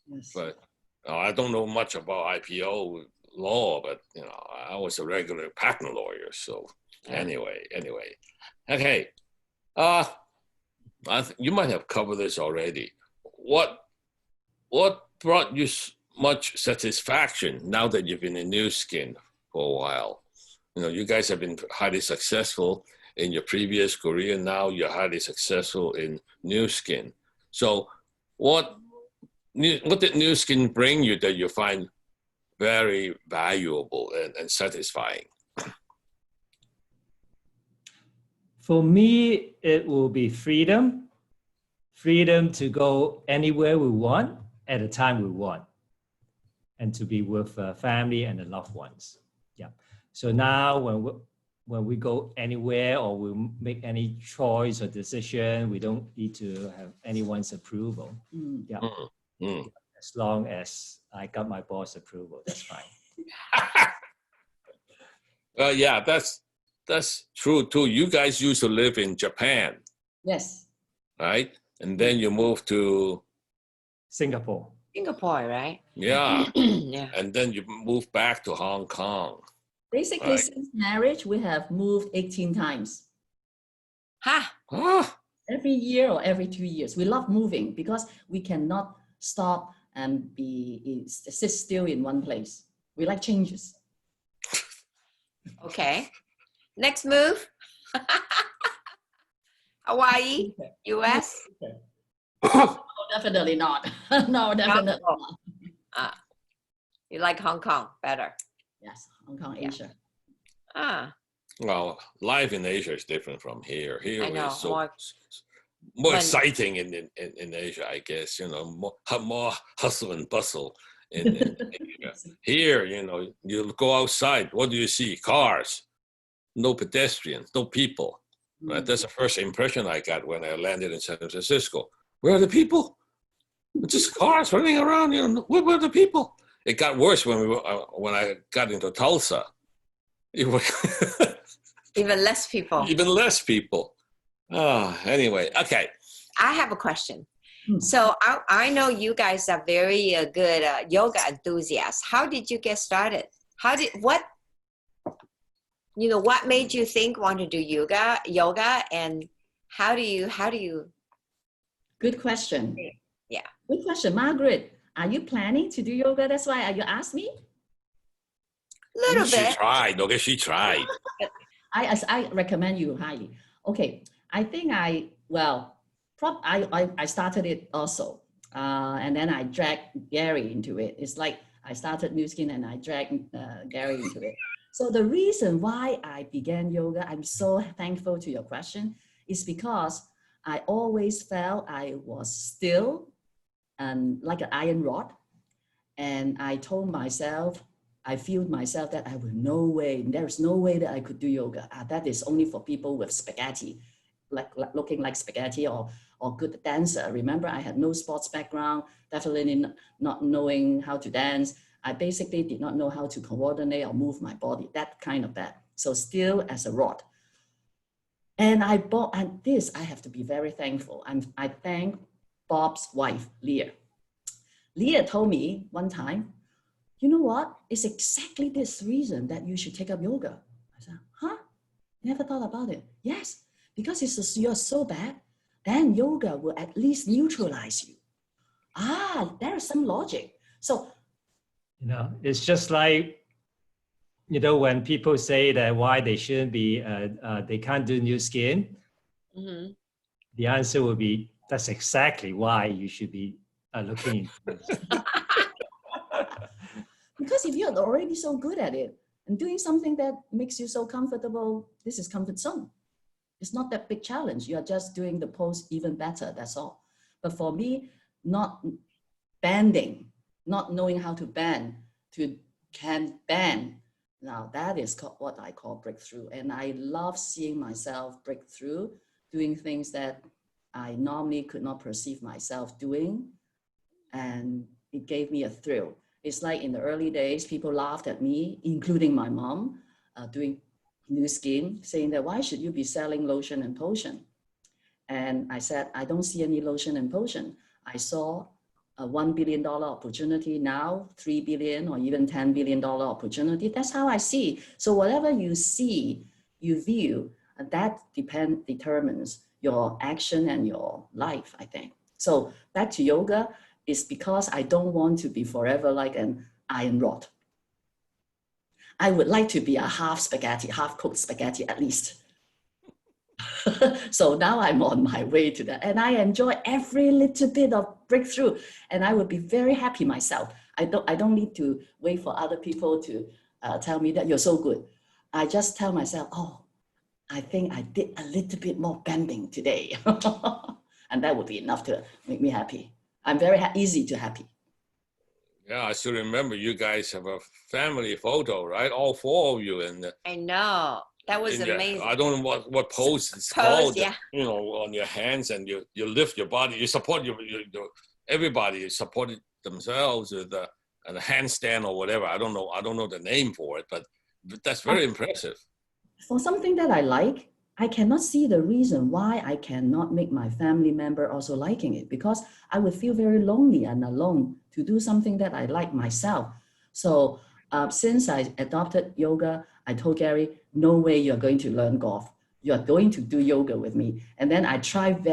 Yes. But I don't know much about IPO law, but you know, I was a regular patent lawyer. So anyway, okay. You might have covered this already. What brought you much satisfaction now that you've been in Nu Skin for a while? You know, you guys have been highly successful in your previous career. Now you're highly successful in Nu Skin. So what did Nu Skin bring you that you find very valuable and satisfying? For me, it will be freedom. Freedom to go anywhere we want at the time we want, and to be with family and the loved ones. Yeah. So now when we go anywhere or we make any choice or decision, we don't need to have anyone's approval. Mm. Yeah. Mm. As long as I got my boss approval, that's fine. Well, yeah, that's true too. You guys used to live in Japan, Yes. right? And then you moved to Singapore. Singapore, right? yeah, Yeah. and then you moved back to Hong Kong. Basically, Right. since marriage, we have moved 18 times. Ha! Ah, Every year or every 2 years. We love moving because we cannot stop and sit still in one place. We like changes. Okay. Next move. Hawaii, US. No, definitely not. No, definitely No. not. You like Hong Kong better. Yes, Hong Kong, Yeah. Asia. well, life in Asia is different from here. Here I know, is so more more fun. exciting in Asia, I guess. You know, more hustle and bustle in Asia. Here, you know, you go outside. What do you see? Cars, no pedestrians, no people. Right? That's the first impression I got when I landed in San Francisco. Where are the people? Just cars running around. You know, where were the people? It got worse when I got into Tulsa. It was Even less people. even less people. Anyway, okay. I have a question. Hmm. So I know you guys are very good yoga enthusiasts. How did you get started? What made you think want to do yoga, and how do you? Good question. Yeah. Good question. Margaret, are you planning to do yoga? That's why you asked me? Little She bit. tried. Okay, she tried. I recommend you highly. Okay, I think I started it also. And then I dragged Gary into it. It's like I started Nu Skin and I dragged Gary into it. So the reason why I began yoga, I'm so thankful to your question, is because I always felt I was still and like an iron rod. And I told myself, I feel myself that I will there is no way that I could do yoga. That is only for people with spaghetti, like looking like spaghetti or good dancer. Remember, I had no sports background, definitely not knowing how to dance. I basically did not know how to coordinate or move my body, that kind of bad. So still as a rod. And I have to be very thankful. I thank Bob's wife, Leah. Leah told me one time, you know what? It's exactly this reason that you should take up yoga. I said, huh? Never thought about it. Yes, because you're so bad, then yoga will at least neutralize you. There is some logic. So, it's just like, when people say that why they shouldn't be, they can't do new skin, Mm-hmm. the answer will be, that's exactly why you should be looking into this. because if you're already so good at it and doing something that makes you so comfortable, this is comfort zone. It's not that big challenge. You're just doing the pose even better, that's all. But for me, not bending, not knowing how to bend, can bend. Now that is what I call breakthrough. And I love seeing myself break through, doing things that I normally could not perceive myself doing. And it gave me a thrill. It's like in the early days, people laughed at me, including my mom, doing new skin, saying that why should you be selling lotion and potion? And I said, I don't see any lotion and potion. I saw a $1 billion opportunity, now 3 billion or even $10 billion opportunity. That's how I see. So whatever you see, you view, that determines your action and your life, I think. So back to yoga, is because I don't want to be forever like an iron rod. I would like to be a half cooked spaghetti at least. So now I'm on my way to that. And I enjoy every little bit of breakthrough. And I would be very happy myself. I don't need to wait for other people to tell me that you're so good. I just tell myself, oh, I think I did a little bit more bending today. And that would be enough to make me happy. I'm very easy to happy. Yeah, I still remember you guys have a family photo, right? All four of you in the. I know. That was in your- amazing. I don't know what pose it's Pose, called. yeah. On your hands, and you lift your body. You support your everybody supported themselves with a handstand or whatever. I don't know the name for it, but that's very impressive. For something that I like, I cannot see the reason why I cannot make my family member also liking it, because I would feel very lonely and alone to do something that I like myself. So since I adopted yoga, I told Gary, no way you're going to learn golf. You're going to do yoga with me. And then I tried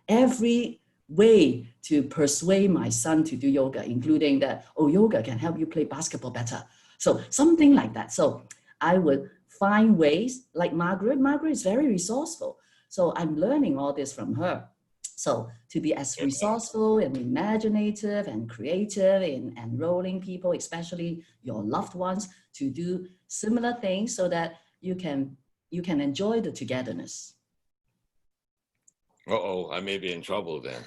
every way to persuade my son to do yoga, including that, oh, yoga can help you play basketball better. So something like that. So I would find ways, like Margaret. Margaret is very resourceful. So I'm learning all this from her. So to be as resourceful and imaginative and creative in enrolling people, especially your loved ones, to do similar things so that you can enjoy the togetherness. Uh-oh, I may be in trouble then.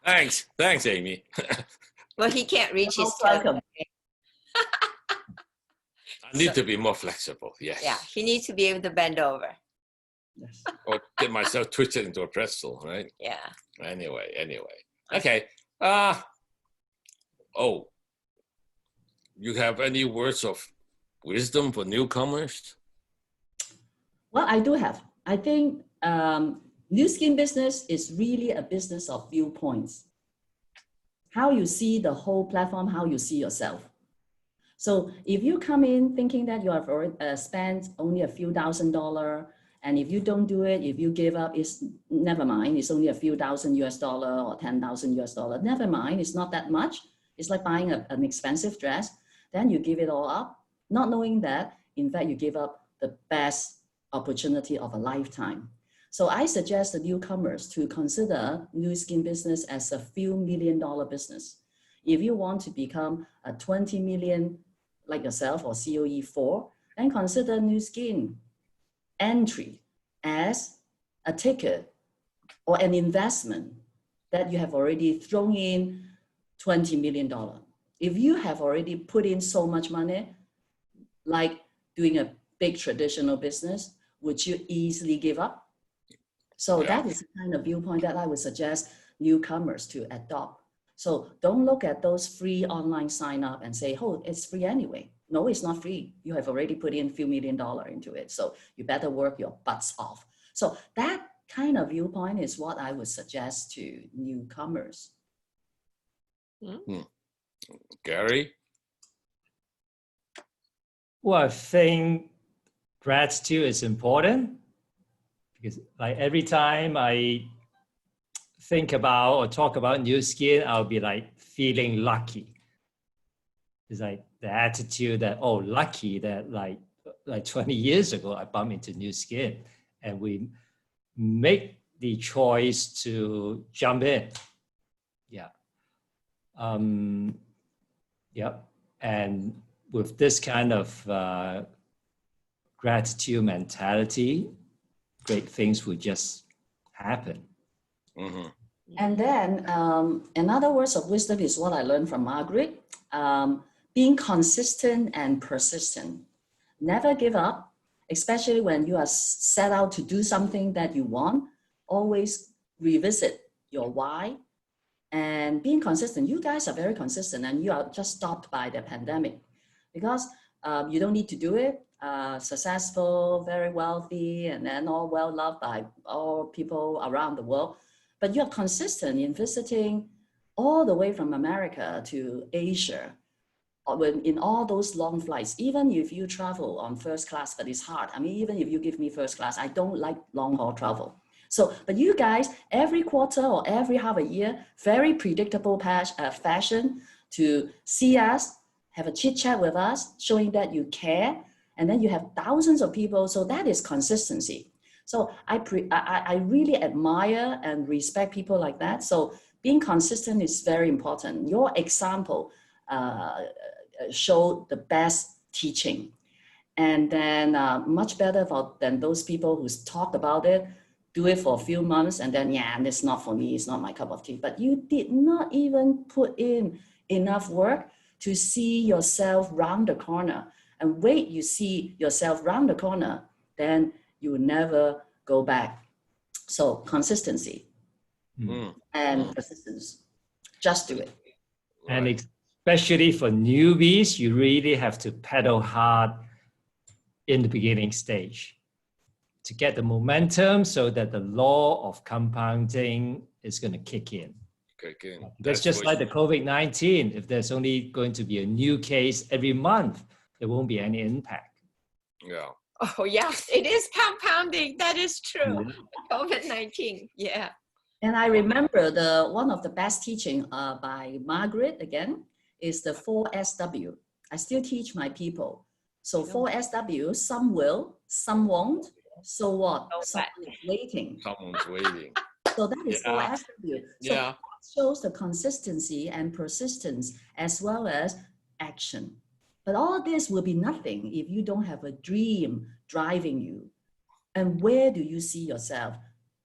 Thanks, Amy. Well, he can't reach his Welcome. I need to be more flexible. Yes. Yeah, he needs to be able to bend over. Yes. Or get myself twisted into a pretzel, right? Yeah. Anyway. Okay. You have any words of wisdom for newcomers? Well, I do have. I think new skin business is really a business of viewpoints. How you see the whole platform, how you see yourself. So if you come in thinking that you have already spent only a few $1,000s, and if you don't do it, if you give up, it's never mind. It's only a few $1,000 US or $10,000 US. Never mind. It's not that much. It's like buying an expensive dress. Then you give it all up, not knowing that, in fact, you give up the best opportunity of a lifetime. So I suggest the newcomers to consider new skin business as a few $1 million business. If you want to become a 20 million like yourself or COE4, then consider new skin entry as a ticket or an investment that you have already thrown in $20 million. if you have already put in so much money, like doing a big traditional business, would you easily give up? So Yeah. that is the kind of viewpoint that I would suggest newcomers to adopt. So don't look at those free online sign up and say, oh, it's free anyway. No, it's not free. You have already put in a few $1 million into it. So you better work your butts off. So that kind of viewpoint is what I would suggest to newcomers. Gary? Well, I think gratitude is important because like every time I think about or talk about new skin, I'll be like feeling lucky. It's like the attitude that, oh, lucky that like 20 years ago, I bumped into new skin and we make the choice to jump in. Yeah. Yep. And with this kind of gratitude mentality, great things will just happen. Mm-hmm. And then another words of wisdom is what I learned from Margaret, being consistent and persistent. Never give up, especially when you are set out to do something that you want. Always revisit your why and being consistent. You guys are very consistent and you are just stopped by the pandemic because you don't need to do it. Successful, very wealthy, and then all well loved by all people around the world. But you're consistent in visiting all the way from America to Asia, in all those long flights, even if you travel on first class, but it's hard. I mean, even if you give me first class, I don't like long haul travel. So, but you guys, every quarter or every half a year, very predictable fashion to see us, have a chit chat with us, showing that you care. And then you have thousands of people. So that is consistency. So I really admire and respect people like that. So being consistent is very important. Your example showed the best teaching. And then much better than those people who talk about it, do it for a few months, and then, yeah, it's not for me, it's not my cup of tea. But you did not even put in enough work to see yourself round the corner. And wait, you see yourself round the corner, then you will never go back. So consistency and persistence. Just do it. And especially for newbies, you really have to pedal hard in the beginning stage to get the momentum so that the law of compounding is going to kick in. That's just like the COVID-19. If there's only going to be a new case every month, there won't be any impact. Yeah. Oh, yes, it is compounding. That is true. COVID-19. Yeah. And I remember one of the best teaching by Margaret, again, is the 4SW. I still teach my people. So 4SW, some will, some won't. So what? Someone is waiting. Someone's waiting. So that is 4SW. So Yeah. it shows the consistency and persistence as well as action. But all this will be nothing if you don't have a dream driving you. And where do you see yourself?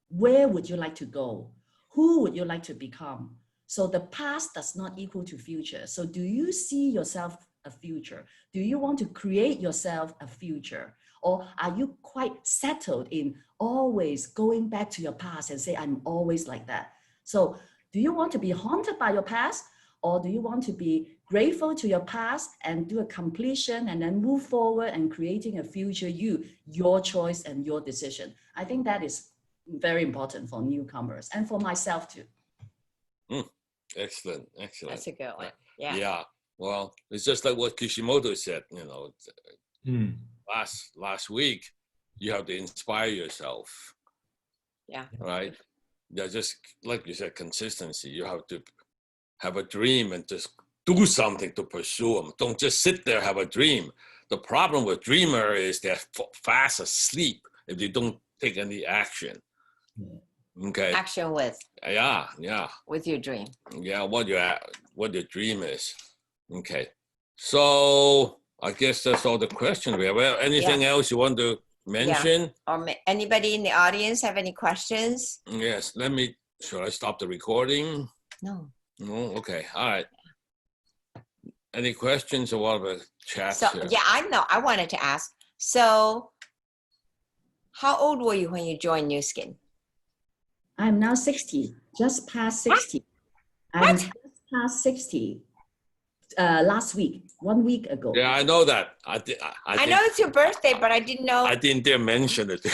Where would you like to go? Who would you like to become? So the past does not equal to future. So do you see yourself a future? Do you want to create yourself a future? Or are you quite settled in always going back to your past and say, I'm always like that? So do you want to be haunted by your past? Or do you want to be grateful to your past and do a completion and then move forward and creating a future you, your choice and your decision? I think that is very important for newcomers and for myself too. Excellent. That's a good one. Yeah. Yeah. Well, it's just like what Kishimoto said, you know, last week, you have to inspire yourself. Yeah. Right. Yeah. Just like you said, consistency. You have to have a dream and just do something to pursue them. Don't just sit there, have a dream. The problem with dreamer is they're fast asleep if they don't take any action. Okay. Action with your dream. Yeah, what your dream is. Okay. So I guess that's all the questions we have. Well, anything else you want to mention? Or anybody in the audience have any questions? Yes. Should I stop the recording? No. No. Okay. All right. Any questions or what about chat? So here? yeah, I know. I wanted to ask. So, how old were you when you joined New Skin? I'm now 60, just past 60. I'm What? just past 60 last week, 1 week ago. Yeah, I know that. I know it's your birthday, but I didn't know. I didn't dare mention it.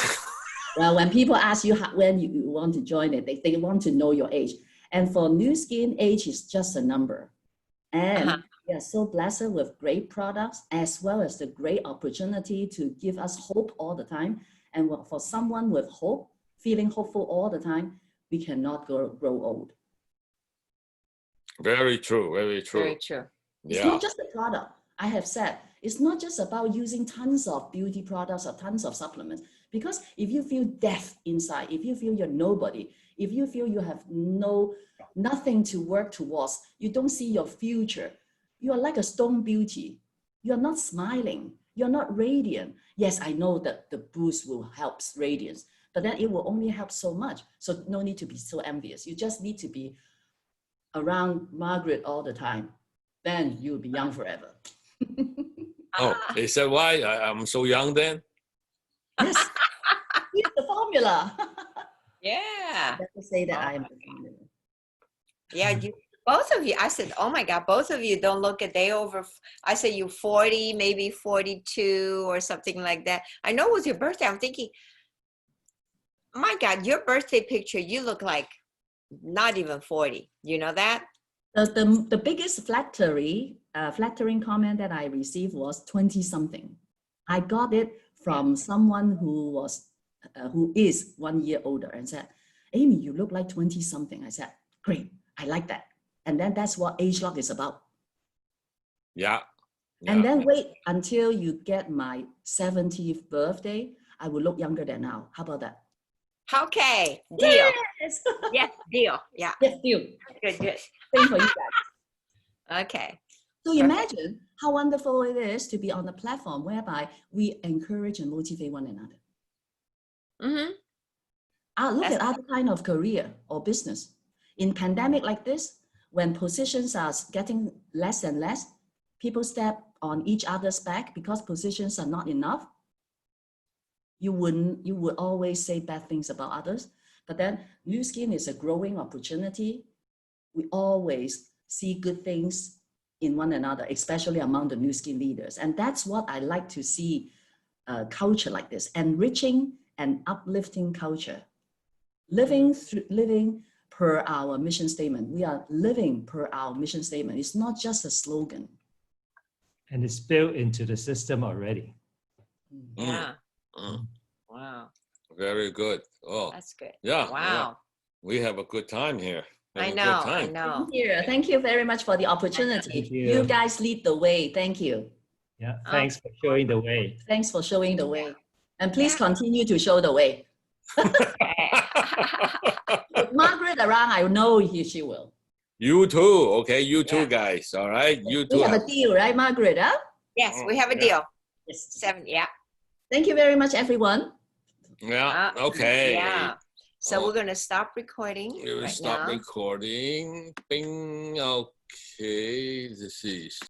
Well, when people ask you when you want to join it, they want to know your age. And for New Skin, age is just a number. And Uh-huh. we are so blessed with great products as well as the great opportunity to give us hope all the time. And for someone with hope, feeling hopeful all the time, we cannot grow old. Very true. Very true. Very true. It's Yeah. not just the product. I have said, it's not just about using tons of beauty products or tons of supplements. Because if you feel death inside, if you feel you're nobody, if you feel you have nothing to work towards, you don't see your future, you are like a stone beauty. You're not smiling. You're not radiant. Yes, I know that the boost will help radiance, but then it will only help so much. So no need to be so envious. You just need to be around Margaret all the time. Then you'll be young forever. Oh, they said why? I'm so young then? Yes, it's the formula. Yeah. Let me say that Oh I am my the formula. Yeah, you both of you. I said, oh my God, both of you don't look a day over. I said you 40, maybe 42 or something like that. I know it was your birthday. I'm thinking, my God, your birthday picture, you look like not even 40. You know that? The biggest flattering comment that I received was 20 something. I got it from someone who is 1 year older and said, Amy, you look like 20 something. I said, great, I like that. And then that's what age lock is about. Yeah. And then wait until you get my 70th birthday, I will look younger than now. How about that? Okay, deal. Yes, Yes, deal. Yeah, yes, deal. good, good. Same for you guys. Okay. So imagine how wonderful it is to be on a platform whereby we encourage and motivate one another. Mm-hmm. Look That's at other kind of career or business. In pandemic like this, when positions are getting less and less, people step on each other's back because positions are not enough. You would always say bad things about others. But then New Skin is a growing opportunity. We always see good things in one another, especially among the New Skin leaders. And that's what I like to see, culture like this, enriching and uplifting culture. Living per our mission statement. We are living per our mission statement. It's not just a slogan. And it's built into the system already. Yeah. Mm. Wow. Very good. Oh, That's good. yeah. Wow. Yeah. We have a good time here. I Have a good know. I time. know. Thank you very much for the opportunity. Thank you. You guys lead the way. Thank you. Yeah, thanks for showing the way. Thanks for showing the way. And please continue to show the way. With Margaret around, I know she will. You too. Okay. You too, Yeah. guys. All right. You We too. have a deal, right, Margaret? Huh? Yes, we have a Yeah. deal. Yes. 7, yeah. Thank you very much, everyone. Yeah. Okay. Yeah. So Oh. we're going to stop recording We will right stop now. recording. Bing. Okay. This is.